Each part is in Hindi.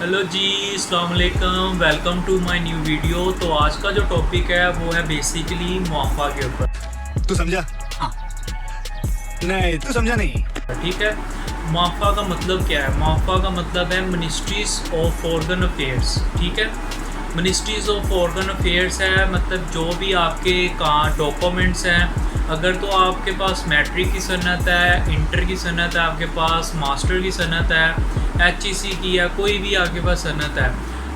हेलो जी, अस्सलाम वालेकुम। Welcome to my new video. तो आज का जो टॉपिक है वो है बेसिकली मुआफ़ा के ऊपर। तू समझा? हाँ। नहीं, तू समझा नहीं। ठीक है, मुआफ़ा का मतलब क्या है? मुआफ़ा का मतलब है मिनिस्ट्रीज़ ऑफ फॉरेन अफेयर्स। ठीक है, मिनिस्ट्रीज़ ऑफ फॉरेन अफेयर्स है मतलब जो भी आपके कहाँ डॉक्यूमेंट्स हैं। अगर तो आपके पास मैट्रिक की सनत है, इंटर की सनत है, आपके पास मास्टर की सनत है, एचईसी की है, कोई भी आपके पास सनत है।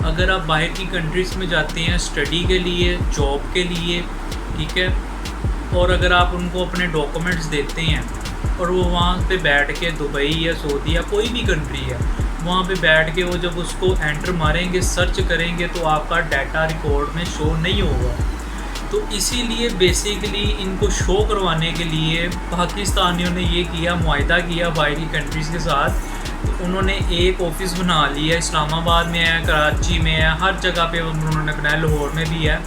अगर आप बाहर की कंट्रीज़ में जाते हैं स्टडी के लिए, जॉब के लिए, ठीक है, और अगर आप उनको अपने डॉक्यूमेंट्स देते हैं और वो वहाँ पे बैठ के दुबई या सऊदी या कोई भी कंट्री है, वहाँ पे बैठ के वो जब उसको एंटर मारेंगे, सर्च करेंगे, तो आपका डाटा रिकॉर्ड में शो नहीं होगा। तो इसीलिए बेसिकली इनको शो करवाने के लिए पाकिस्तानियों ने ये किया, मुआहिदा किया बाहरी कंट्रीज़ के साथ। तो उन्होंने एक ऑफ़िस बना लिया, इस्लामाबाद में है, कराची में है, हर जगह पे उन्होंने बनाया, लाहौर में भी है।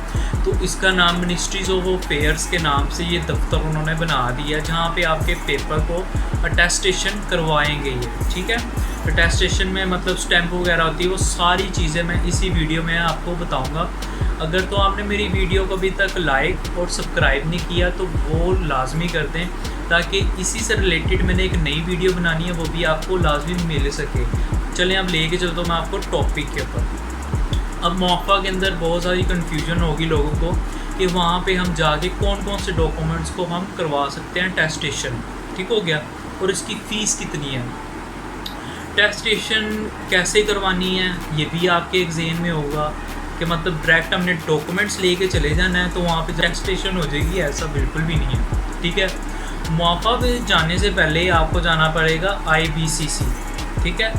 तो इसका नाम मिनिस्ट्रीज़ ऑफ अफेयर्स के नाम से ये दफ्तर उन्होंने बना दिया, जहाँ पे आपके पेपर को अटेस्टेशन करवाएंगे ये। ठीक है, अटेस्टेशन में मतलब स्टैंप वगैरह होती है, वो सारी चीज़ें मैं इसी वीडियो में आपको बताऊँगा। अगर तो आपने मेरी वीडियो को अभी तक लाइक और सब्सक्राइब नहीं किया तो वो लाजमी कर दें, ताकि इसी से रिलेटेड मैंने एक नई वीडियो बनानी है, वो भी आपको लाजमी मिल सके। चलें अब लेके चलता हूँ मैं आपको टॉपिक के ऊपर। अब मुआफ़ा के अंदर बहुत सारी कन्फ्यूजन होगी लोगों को कि वहाँ पे हम जाके कौन कौन से डॉक्यूमेंट्स को हम करवा सकते हैं टेस्टेशन। ठीक हो गया, और इसकी फ़ीस कितनी है, टेस्टेशन कैसे करवानी है, ये भी आपके एग्ज़ाम में होगा कि मतलब डायरेक्ट हमने डॉक्यूमेंट्स लेके चले जाना है तो वहाँ पे टेस्टेशन हो जाएगी, ऐसा बिल्कुल भी नहीं है। ठीक है, मुआफ़ा पे जाने से पहले आपको जाना पड़ेगा IBCC। ठीक है,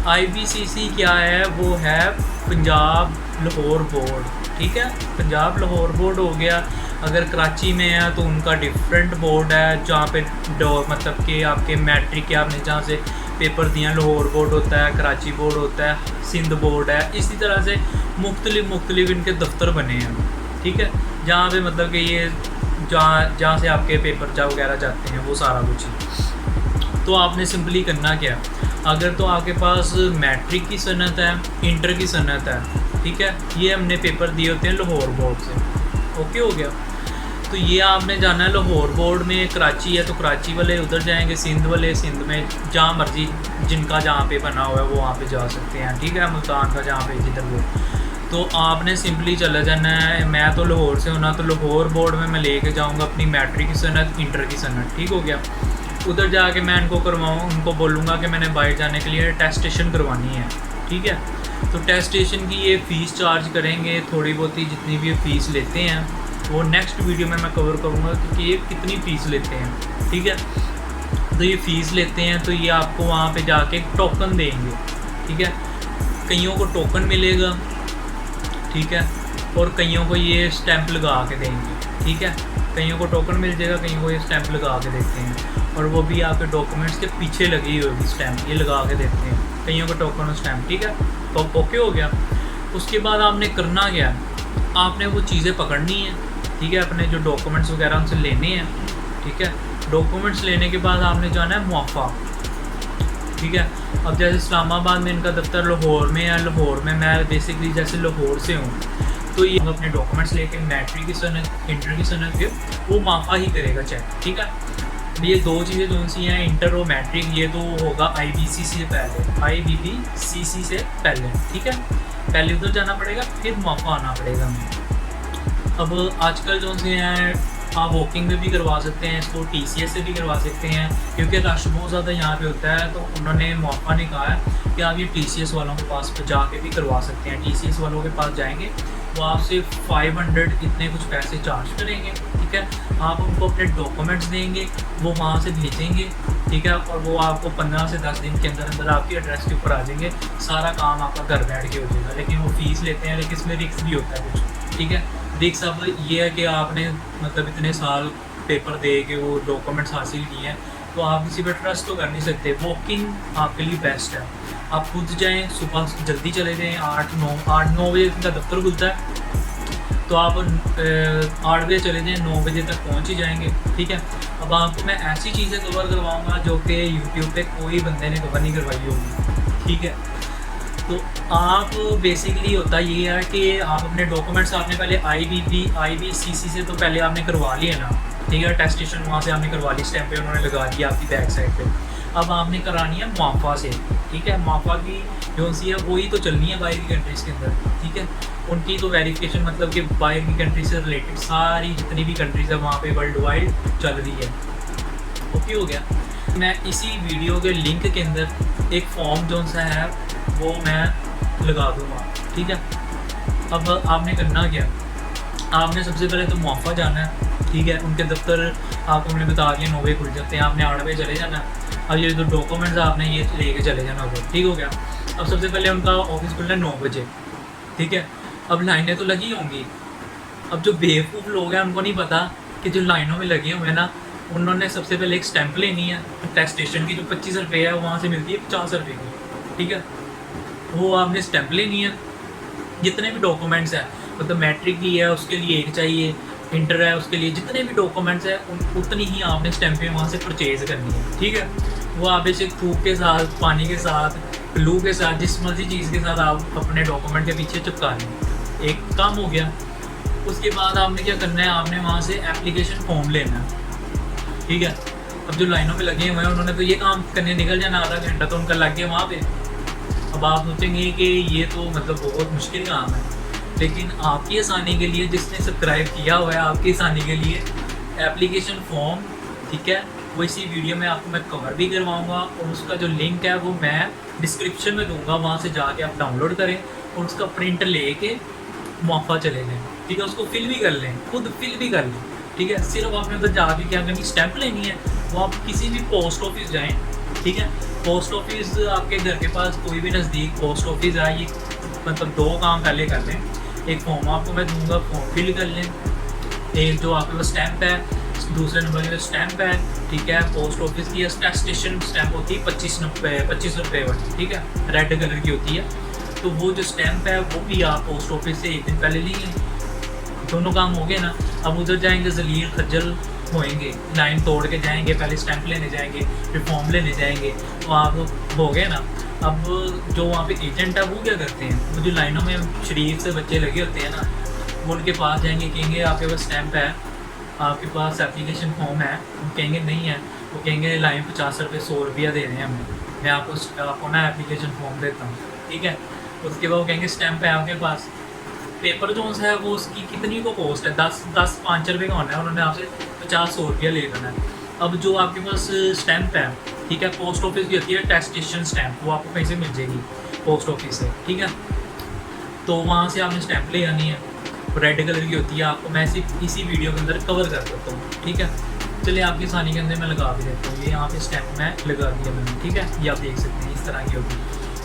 IBCC क्या है? वो है पंजाब लाहौर बोर्ड। ठीक है, पंजाब लाहौर बोर्ड हो गया। अगर कराची में है तो उनका डिफरेंट बोर्ड है, जहाँ पे मतलब कि आपके मैट्रिक के आपने जहाँ से पेपर दिया, लाहौर बोर्ड होता है, कराची बोर्ड होता है, सिंध बोर्ड है। इसी तरह से मुख्तलिफ इनके दफ्तर बने हैं। ठीक है, जहाँ पे मतलब कि ये जहाँ से आपके पेपर वगैरह जाते हैं, वो सारा कुछ ही। तो आपने सिंपली करना क्या, अगर तो आपके पास मैट्रिक की सनत है, इंटर की सनत है, ठीक है, ये हमने पेपर दिए होते हैं लाहौर बोर्ड से। ओके हो गया, तो ये आपने जाना है लाहौर बोर्ड में। कराची है तो कराची वाले उधर जाएंगे, सिंध वाले सिंध में, जहाँ मर्जी जिनका जहाँ पे बना हुआ है वो वहाँ पे जा सकते हैं। ठीक है, मुल्तान का जहाँ पे जिधर वो, तो आपने सिंपली चला जाना है। मैं तो लाहौर से हूँ ना, तो लाहौर बोर्ड में मैं लेके जाऊँगा अपनी मैट्रिक की सनत, इंटर की सनत। ठीक हो गया, उधर जाके मैं इनको करवाऊँ, उनको बोलूँगा कि मैंने बाहर जाने के लिए टेस्टेशन करवानी है। ठीक है, तो टेस्टेशन की ये फ़ीस चार्ज करेंगे, थोड़ी बहुत ही जितनी भी फ़ीस लेते हैं वो नेक्स्ट वीडियो में मैं कवर करूँगा कि ये कितनी फ़ीस लेते हैं। ठीक है, तो ये फ़ीस लेते हैं तो ये आपको वहाँ पे जाके एक टोकन देंगे। ठीक है, कईयों को टोकन मिलेगा, ठीक है, और कईयों को ये स्टैंप लगा के देंगे। ठीक है, कईयों को टोकन मिल जाएगा, कईयों को ये स्टैंप लगा के देते हैं, और वो भी आपके डॉक्यूमेंट्स के पीछे लगी होगी स्टैंप, ये लगा के देते हैं कईयों को टोकन और स्टैंप। ठीक है, तो ओके हो गया। उसके बाद आपने करना क्या है, आपने वो चीज़ें पकड़नी है। ठीक है, अपने जो डॉक्यूमेंट्स वगैरह उनसे लेने हैं। ठीक है, डॉक्यूमेंट्स लेने के बाद आपने जाना है मुआफ़ा। ठीक है, अब जैसे इस्लामाबाद में इनका दफ्तर लाहौर में है, लाहौर में मैं बेसिकली जैसे लाहौर से हूँ, तो ये अपने डॉक्यूमेंट्स लेके मैट्रिक की सनत, इंटर की सनत के वो मुआफ़ा ही करेगा चेक। ठीक है, ये दो चीज़ें कौन सी हैं, इंटर और मैट्रिक, ये तो होगा IBCC से पहले, IBCC से पहले। ठीक है, पहले उधर जाना पड़ेगा, फिर मुआफ़ा आना पड़ेगा हमें। अब आजकल जो से हैं, आप वॉकिंग में भी करवा सकते हैं इसको, TCS से भी करवा सकते हैं, क्योंकि रश बहुत ज़्यादा यहाँ पे होता है। तो उन्होंने मुआफ़ा ने कहा है कि आप ये TCS वालों के पास जाके भी करवा सकते हैं। TCS वालों के पास जाएंगे, वो आपसे 500 इतने कुछ पैसे चार्ज करेंगे। ठीक है, आप उनको अपने डॉक्यूमेंट्स देंगे, वो वहाँ से भेजेंगे। ठीक है, और वो आपको 15 से 10 दिन के अंदर अंदर आपकी एड्रेस के ऊपर आ जाएंगे, सारा काम आपका घर बैठ के हो जाएगा। लेकिन वो फ़ीस लेते हैं, लेकिन इसमें रिस्क भी होता है कुछ। ठीक है, रिस्क अब ये है कि आपने मतलब इतने साल पेपर दे के वो डॉक्यूमेंट्स हासिल किए हैं, तो आप किसी पर ट्रस्ट तो कर नहीं सकते। वॉकिंग आपके लिए बेस्ट है, आप खुद जाएँ, सुबह जल्दी चले जाएँ, 8-9 बजे इनका दफ्तर खुलता है, तो आप 8 बजे चले जाएँ, 9 बजे तक पहुँच ही जाएंगे। ठीक है, अब आपको मैं ऐसी चीज़ें कवर करवाऊँगा जो कि यूट्यूब पे कोई बंदे ने कवर नहीं करवाई होगी। ठीक है, तो आप बेसिकली होता ये है कि आप अपने डॉक्यूमेंट्स आपने पहले IBCC से तो पहले आपने करवा लिया ना, ठीक है, टेस्टेशन वहाँ से आपने करवा ली, स्टैंप पे उन्होंने लगा दिया आपकी बैक साइड पे। अब आपने करानी है मुआफ़ा से, ठीक है, मुआफ़ा की जो सी है वही तो चलनी है बाहर की कंट्रीज़ के अंदर, ठीक है। उनकी तो वेरिफिकेशन मतलब कि बाहर की कंट्री से रिलेटेड सारी जितनी भी कंट्रीज़ है वहाँ पे वर्ल्ड वाइड चल रही है। ओके हो गया। मैं इसी वीडियो के लिंक के अंदर एक फॉर्म जो सा है वो मैं लगा दूँगा, ठीक है। अब आपने करना क्या, आपने सबसे पहले तो मुआफ़ा जाना है, ठीक है। उनके दफ्तर आपको हमने बता दिया 9 बजे खुल जाते हैं, आपने 8 बजे चले जाना है। अब ये जो डॉक्यूमेंट्स आपने ये लेके चले जाना होगा, ठीक हो गया। अब सबसे पहले उनका ऑफिस खुलना है 9 बजे, ठीक है। अब लाइनें तो लगी होंगी। अब जो बेवकूफ़ लोग हैं उनको नहीं पता कि जो लाइनों में लगे हुए हैं ना, उन्होंने सबसे पहले एक स्टैंप लेनी है टेस्टेशन की, जो 25 रुपये है वहाँ से मिलती है 50 रुपये की, ठीक है। वो आपने स्टैंप लेनी है। जितने भी डॉक्यूमेंट्स हैं, मतलब मैट्रिक की है उसके लिए एक चाहिए, इंटर है उसके लिए, जितने भी डॉक्यूमेंट्स हैं उतनी ही आपने स्टैंपें वहाँ से परचेज़ करनी है, ठीक है। वो आप ऐसे थूक के साथ, पानी के साथ, ग्लू के साथ, जिस मर्जी चीज़ के साथ आप अपने डॉक्यूमेंट के पीछे चिपका लें, एक काम हो गया। उसके बाद आपने क्या करना है, आपने वहाँ से एप्लीकेशन फॉर्म लेना है, ठीक है। अब जो लाइनों पे लगे हुए हैं उन्होंने तो ये काम करने निकल जाना, आधा घंटा तो उनका लग गया वहाँ पे। अब आप सोचेंगे कि ये तो मतलब बहुत मुश्किल काम है, लेकिन आपकी आसानी के लिए, जिसने सब्सक्राइब किया हुआ है आपकी आसानी के लिए, एप्लीकेशन फॉर्म, ठीक है, वो इसी वीडियो में आपको मैं कवर भी करवाऊँगा और उसका जो लिंक है वो मैं डिस्क्रिप्शन में दूँगा, वहाँ से जाके आप डाउनलोड करें और उसका प्रिंट लेके मुआफ़ा चले जाएँ, ठीक है। उसको फिल भी कर लें, खुद फिल भी कर लें, ठीक है। सिर्फ आपने उधर जाके क्या करनी, स्टैंप लेनी है। वो आप किसी भी पोस्ट ऑफिस जाएँ, ठीक है। पोस्ट ऑफिस आपके घर के पास कोई भी नज़दीक पोस्ट ऑफिस है, ये मतलब 2 काम पहले कर लें। एक फॉर्म आपको मैं दूंगा, फॉर्म फिल कर लें। एक जो आपके पास स्टैंप है, दूसरे नंबर पे स्टैंप है, ठीक है। पोस्ट ऑफिस की स्टेशन स्टैंप होती है 25 रुपये वाली, ठीक है, रेड कलर की होती है। तो वो जो स्टैंप है वो भी आप पोस्ट ऑफिस से एक दिन पहले लिए। दोनों काम हो गए ना। अब उधर जाएंगे जलील खज्जल होएंगे, लाइन तोड़ के जाएंगे, पहले स्टैंप लेने जाएंगे, फिर फॉर्म लेने जाएंगे, तो आप हो गए ना। अब जो वहाँ पे एजेंट है वो क्या करते हैं, वो जो लाइनों में शरीफ से बच्चे लगे होते हैं ना, वो उनके पास जाएंगे, कहेंगे आपके पास स्टैंप है, आपके पास एप्लीकेशन फॉर्म है, वो कहेंगे नहीं है, वो कहेंगे लाइन 50 रुपये 100 रुपया दे रहे हैं हमें, मैं आपको ना एप्लीकेशन फॉर्म देता हूँ, ठीक है। उसके बाद वो कहेंगे स्टैंप है आपके पास, पेपर जो है वो उसकी कितनी को कॉस्ट है, 5 रुपये का होना है, उन्होंने आपसे 50-100 रुपया ले लेना है। अब जो आपके पास स्टैंप है, ठीक है, पोस्ट ऑफिस की होती है टेस्टेशन स्टैंप, वो आपको कहीं से मिल जाएगी पोस्ट ऑफिस से, ठीक है। तो वहाँ से आपने स्टैंप ले आनी है, रेड कलर की होती है, आपको मैं इसी वीडियो के अंदर कवर कर देता हूँ, ठीक है। चलिए आपकी आसानी के अंदर मैं लगा भी देता हूँ, ये यहाँ पे स्टैंप मैं लगा दिया मैंने, ठीक है। ये आप देख सकते हैं इस तरह की होगी।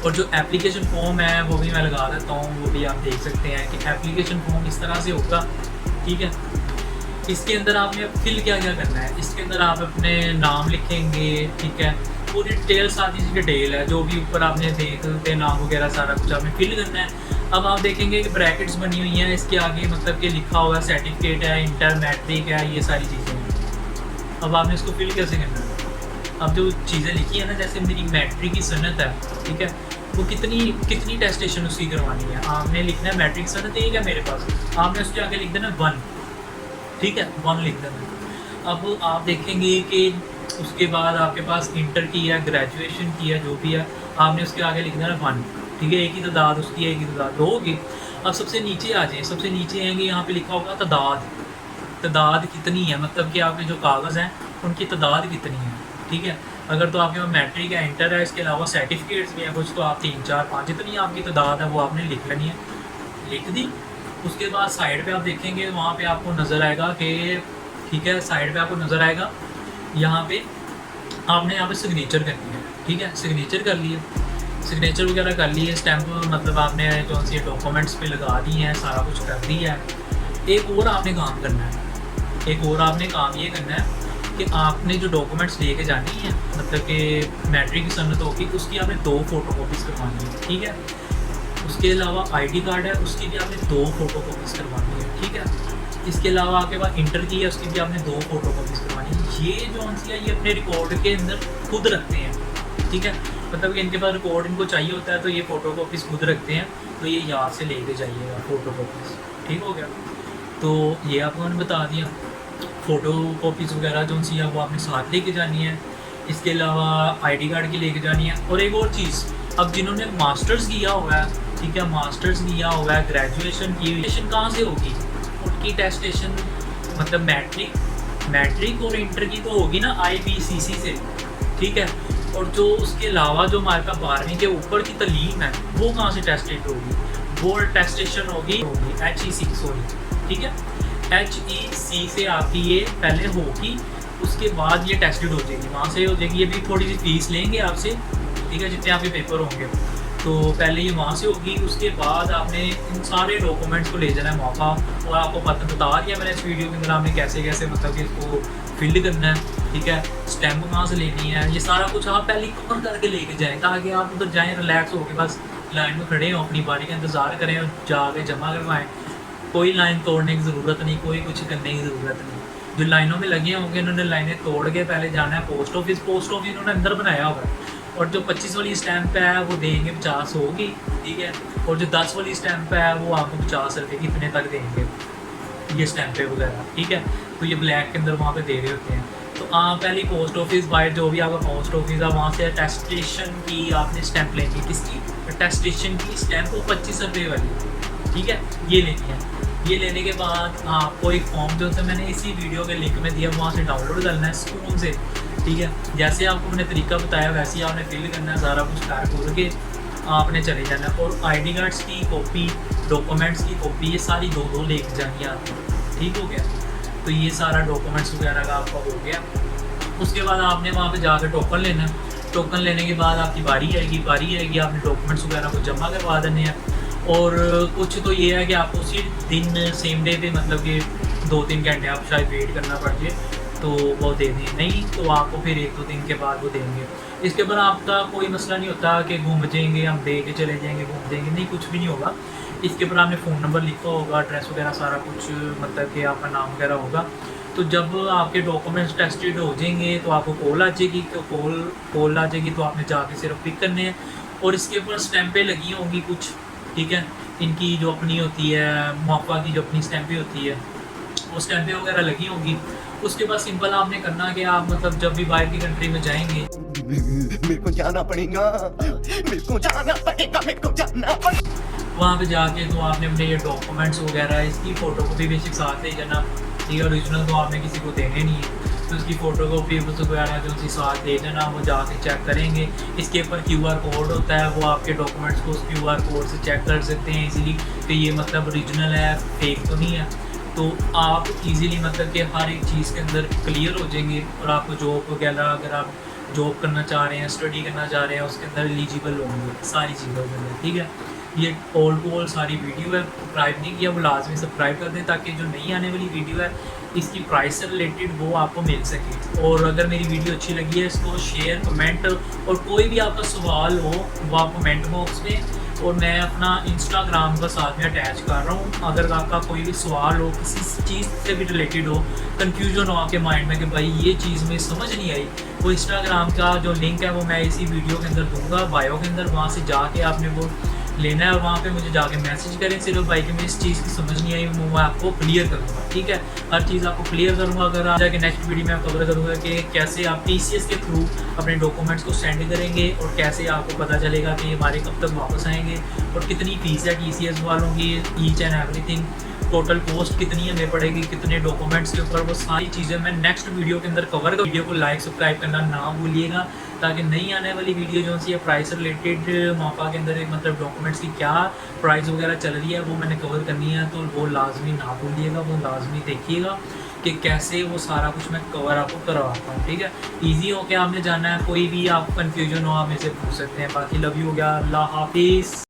और जो एप्लीकेशन फॉर्म है वो भी मैं लगा देता हूँ, वो भी आप देख सकते हैं कि एप्लीकेशन फॉर्म इस तरह से होगा, ठीक है। इसके अंदर आपने फिल क्या क्या करना है, इसके अंदर आप अपने नाम लिखेंगे, ठीक है, पूरी डिटेल सारी डिटेल है, जो भी ऊपर आपने देखते नाम वगैरह सारा कुछ आपने फिल करना है। अब आप देखेंगे कि ब्रैकेट्स बनी हुई हैं, इसके आगे मतलब कि लिखा हुआ है सर्टिफिकेट है, इंटर मैट्रिक है, ये सारी चीज़ें हैं। अब आपने इसको फिल कैसे करना है, अब जो चीज़ें लिखी है ना, जैसे मेरी मैट्रिक की सनत है, ठीक है, वो कितनी टेस्टेशन उसकी करवानी है, आपने लिखना है मैट्रिक सनत एक है मेरे पास, आपने उसके आगे लिख देना 1, ठीक है, 1 लिख देना। अब आप देखेंगे कि उसके बाद आपके पास इंटर की है, ग्रेजुएशन की है, जो भी है, आपने उसके आगे लिख देना 1, ठीक है। एक ही तादाद उसकी है, एक ही तादाद 2 होगी। अब सबसे नीचे आ जाए, सबसे नीचे आएंगे, यहाँ पे लिखा होगा तादाद कितनी है, मतलब कि आपके जो कागज़ हैं उनकी तादाद कितनी है, ठीक है। अगर तो आपके पास मैट्रिक है, इंटर है, इसके अलावा सर्टिफिकेट्स भी हैं कुछ, तो आप 3, 4, 5 जितनी आपकी तादाद है वो आपने लिख लेनी है, लिख दी। उसके बाद साइड पे आप देखेंगे, वहाँ पे आपको नज़र आएगा कि, ठीक है, साइड पे आपको नज़र आएगा, यहाँ पे आपने यहाँ पे सिग्नेचर करनी है, ठीक है। सिग्नेचर कर लिए, सिग्नेचर वगैरह कर लिए, स्टैंप मतलब आपने जो सी डॉक्यूमेंट्स पे लगा दी हैं, सारा कुछ कर दिया है। एक और आपने काम करना है, एक और आपने काम ये करना है कि आपने जो डॉक्यूमेंट्स लेके जानी है, मतलब कि मैट्रिक की सनत होगी, उसकी आपने 2 फोटोकॉपीज़ करवानी है, ठीक है। उसके अलावा आईडी कार्ड है, उसकी भी आपने 2 फोटोकॉपीज़ करवानी है, ठीक है। इसके अलावा आपके पास इंटर की है, उसकी भी आपने 2 फोटोकॉपीज़ करवानी है। ये जो सी है ये अपने रिकॉर्ड के अंदर खुद रखते हैं, ठीक है। मतलब कि इनके पास रिकॉर्ड इनको चाहिए होता है तो ये फ़ोटो कॉपीज़ खुद रखते हैं, तो ये यहाँ से लेके जाइएगा फ़ोटो कॉपीज़। ठीक हो गया, तो ये आपको मैंने बता दिया। फ़ोटो कॉपीज़ वगैरह जो सी है वो आपने साथ लेके जानी है। इसके अलावा आईडी कार्ड की लेके जानी है। और एक और चीज़, अब जिन्होंने मास्टर्स किया हुआ है, ठीक है, मास्टर्स किया हुआ है, ग्रेजुएशन की, ग्रेजुएशन कहाँ से होगी, उनकी टेस्टेशन मतलब मैट्रिक और इंटर की तो होगी ना IPCC से, ठीक है। और जो उसके अलावा जो हमारे पास 12वीं के ऊपर की तालीम है वो कहाँ से टेस्टेड होगी, वो टेस्टेशन होगी HEC, सॉरी, ठीक है, HEC से आपकी ये पहले होगी, उसके बाद ये टेस्टेड हो जाएगी, वहाँ से हो जाएगी। ये भी थोड़ी सी फीस लेंगे आपसे, ठीक है, जितने आपके पेपर होंगे, तो पहले ये वहाँ से होगी। उसके बाद आपने इन सारे डॉक्यूमेंट्स को ले जाना है मौका, और आपको बता दिया मैंने इस वीडियो के अंदर आपने कैसे कैसे मतलब कि इसको फिल करना है, ठीक है, स्टैम्प कहाँ से लेनी है, ये सारा कुछ आप पहले कवर करके लेके जाएँ, ताकि आप उधर जाएँ रिलैक्स होकर बस लाइन में खड़े हों, अपनी बारी का इंतज़ार करें और जाके जमा करवाएँ। कोई लाइन तोड़ने की ज़रूरत नहीं, कोई कुछ करने की ज़रूरत नहीं। जो लाइनों में लगे होंगे उन्होंने लाइनें तोड़ के पहले जाना है पोस्ट ऑफिस उन्होंने अंदर बनाया होगा, और जो 25 वाली स्टैंप है वो देंगे 50 होगी, ठीक है, और जो 10 वाली स्टैंप है वो आपको 50 रुपये की इतने तक देंगे, ये स्टैंपें वगैरह, ठीक है। तो ये ब्लैक के अंदर वहाँ पे दे रहे होते हैं। तो आप पहले पोस्ट ऑफिस बाहर जो भी आपका पोस्ट ऑफिस है वहाँ से अटेस्टेशन की आपने स्टैंप लेनी है, किसकी, अटेस्टेशन की स्टैंप वो 25 रुपये वाली, ठीक है, ये लेनी है। ये लेने के बाद आपको एक फॉर्म जो है मैंने इसी वीडियो के लिंक में दिया वहाँ से डाउनलोड करना है स्कूल से, ठीक है। जैसे आपको मैंने तरीका बताया वैसे ही आपने फिल करना है, सारा कुछ कर करके आपने चले जाना है। और आईडी कार्ड्स की कॉपी, डॉक्यूमेंट्स की कॉपी, ये सारी दो लेके जानी है आपको, ठीक हो गया। तो ये सारा डॉक्यूमेंट्स वगैरह का आपका हो गया। उसके बाद आपने वहाँ पे जाकर टोकन लेना है। टोकन लेने के बाद आपकी बारी आएगी आपने डॉक्यूमेंट्स वगैरह को जमा करवा देने हैं। और कुछ तो ये है कि आपको उसी दिन सेम डे पे मतलब कि 2-3 घंटे आप शायद वेट करना पड़ जाए तो वो दे दें, नहीं तो आपको फिर 1-2 दिन के बाद वो देंगे। इसके ऊपर आपका कोई मसला नहीं होता कि घूम जाएंगे हम दे के चले जाएंगे, घूम जाएंगे, नहीं, कुछ भी नहीं होगा। इसके ऊपर आपने फ़ोन नंबर लिखा होगा, एड्रेस वगैरह सारा कुछ, मतलब कि आपका नाम वगैरह होगा। तो जब आपके डॉक्यूमेंट्स टेस्टेड हो जाएंगे तो आपको कॉल आ जाएगी, तो कॉल आ जाएगी तो आपने जाके सिर्फ पिक करने हैं। और इसके ऊपर स्टैंपें लगी होंगी कुछ, ठीक है, इनकी जो अपनी होती है मौका की जो अपनी स्टैंपें होती है वो स्टैंपें वगैरह लगी होंगी। उसके बाद सिंपल आपने करना कि आप मतलब जब भी बाहर की कंट्री में जाएंगे, मेरे को जाना पड़ेगा, वहाँ पे जाके तो आपने अपने ये डॉक्यूमेंट्स वगैरह, इसकी फ़ोटोकॉपी बेसिक साथ ले जाना, ठीक है, ओरिजिनल तो आपने किसी को देने नहीं है, तो उसकी फ़ोटोकॉपी वगैरह जो उसी साथ ले जाना, वो जाके चेक करेंगे। इसके ऊपर QR कोड होता है, वो आपके डॉक्यूमेंट्स को उस QR कोड से चेक कर सकते हैं इजीली कि ये मतलब ओरिजिनल है, फेक तो नहीं है। तो आप इजीली मतलब कि हर एक चीज़ के अंदर क्लियर हो जाएंगे। और आपको जॉब वगैरह अगर आप जॉब करना चाह रहे हैं, स्टडी करना चाह रहे हैं, उसके अंदर एलिजिबल होंगे सारी चीज़ों के अंदर, ठीक है। ये ऑल टू ऑल सारी वीडियो है, सब्सक्राइब नहीं किया वो लाजमी सब्सक्राइब कर दें ताकि जो नई आने वाली वीडियो है इसकी प्राइस से रिलेटेड वो आपको मिल सके। और अगर मेरी वीडियो अच्छी लगी है इसको शेयर, कमेंट, और कोई भी आपका सवाल हो वो आप कमेंट बॉक्स में, और मैं अपना इंस्टाग्राम का साथ में अटैच कर रहा हूँ। अगर आपका कोई भी सवाल हो, किसी चीज़ से भी रिलेटेड हो, कन्फ्यूजन हो आपके माइंड में कि भाई ये चीज़ में समझ नहीं आई, वो इंस्टाग्राम का जो लिंक है वो मैं इसी वीडियो के अंदर दूंगा बायो के अंदर, वहाँ से जाके आपने वो लेना है और वहाँ पे मुझे जाके मैसेज करें सिर्फ भाई कि मैं इस चीज़ की समझ नहीं आई, वो मैं आपको क्लियर करूँगा, ठीक है, हर चीज़ आपको क्लियर करूँगा। अगर आप जाके नेक्स्ट वीडियो में आप कवर करूँगा कि कैसे आप TCS के थ्रू अपने डॉक्यूमेंट्स को सेंड करेंगे और कैसे आपको पता चलेगा कि हमारे कब तक वापस आएंगे और कितनी फ़ीस है TCS वालों की, each and everything, total cost कितनी हमें पड़ेगी, कितने डॉक्यूमेंट्स के ऊपर, वो सारी चीज़ें मैं नेक्स्ट वीडियो के अंदर कवर कर। वीडियो को लाइक सब्सक्राइब करना ना भूलिएगा ताकि नई आने वाली वीडियो जो सी है प्राइस रिलेटेड मौका के अंदर मतलब डॉक्यूमेंट्स की क्या प्राइस वगैरह चल रही है वो मैंने कवर करनी है, तो वो लाजमी ना भूलिएगा, वो लाजमी देखिएगा कि कैसे वो सारा कुछ मैं कवर आपको करवाता हूँ, ठीक है। ईजी हो के आपने जाना है, कोई भी आपको कन्फ्यूजन हो आप मेरे से पूछ सकते हैं। बाकी लव यू हो गया, अल्लाह हाफिज़।